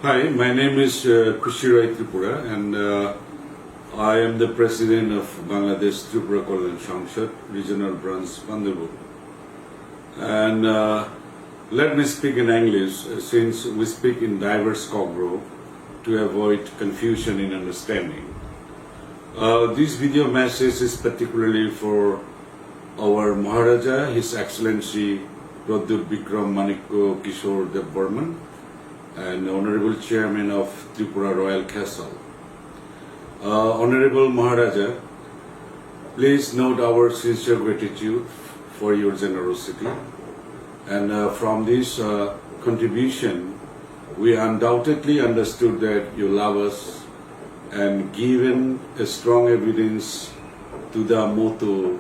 Hi, my name is Khusirai Tripura, and I am the president of Bangladesh Tripura Kalyn sangshad regional branch Bandharban. And let me speak in English since we speak in diverse Kogro to avoid confusion in understanding. This video message is particularly for our Maharaja, His Excellency Pradyot Bikram Manikko Kishore Debbarma, and Honorable Chairman of Tripura Royal Castle. Honorable Maharaja, please note our sincere gratitude for your generosity. And from this contribution, we undoubtedly understood that you love us and given a strong evidence to the motto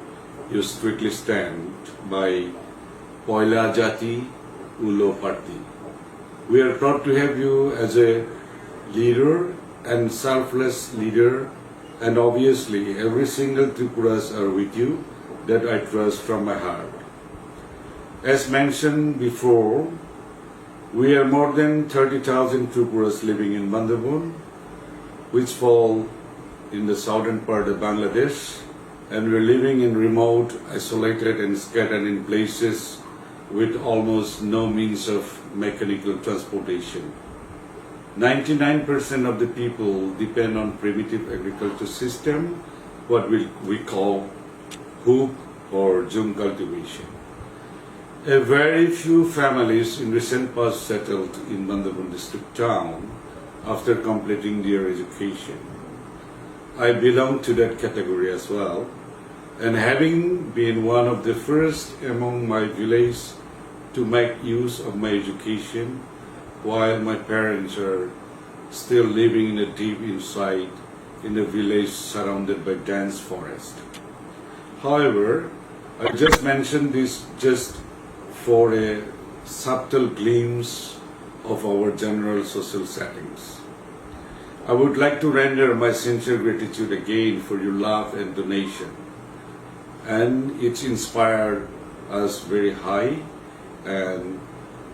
you strictly stand by, Poila Jati Ulo Parti. We are proud to have you as a leader and selfless leader, and obviously every single Tripuras are with you, that I trust from my heart. As mentioned before, we are more than 30,000 Tripuras living in Bandharban, which fall in the southern part of Bangladesh, and we're living in remote, isolated and scattered in places with almost no means of mechanical transportation. 99% of the people depend on primitive agriculture system, what we call hoop or jung cultivation. A very few families in recent past settled in Bandharban district town after completing their education. I belong to that category as well, and having been one of the first among my village to make use of my education while my parents are still living in a deep inside in a village surrounded by dense forest. However, I just mentioned this just for a subtle glimpse of our general social settings. I would like to render my sincere gratitude again for your love and donation, and it's inspired us very high and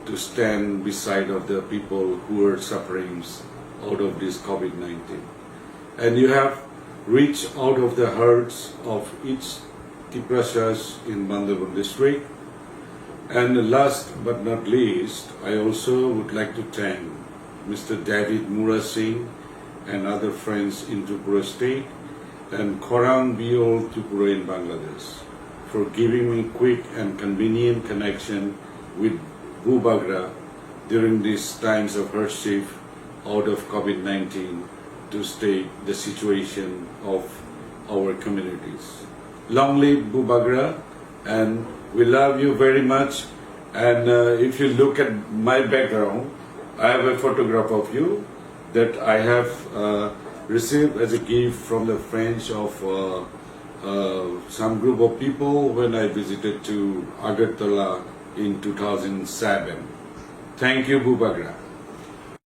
to stand beside of the people who are suffering out of this COVID-19. And you have reached out of the hearts of each Triprasas in Bandharban district. And last but not least, I also would like to thank Mr. David Mura Singh and other friends in Tripura state and Khorang Biol Tripura in Bangladesh for giving me quick and convenient connection with Bubagra during these times of hardship out of COVID-19 to state the situation of our communities. Long live Bubagra, and we love you very much. And if you look at my background, I have a photograph of you that I have received as a gift from the friends of some group of people when I visited to Agartala in 2007. Thank you, Bubagra.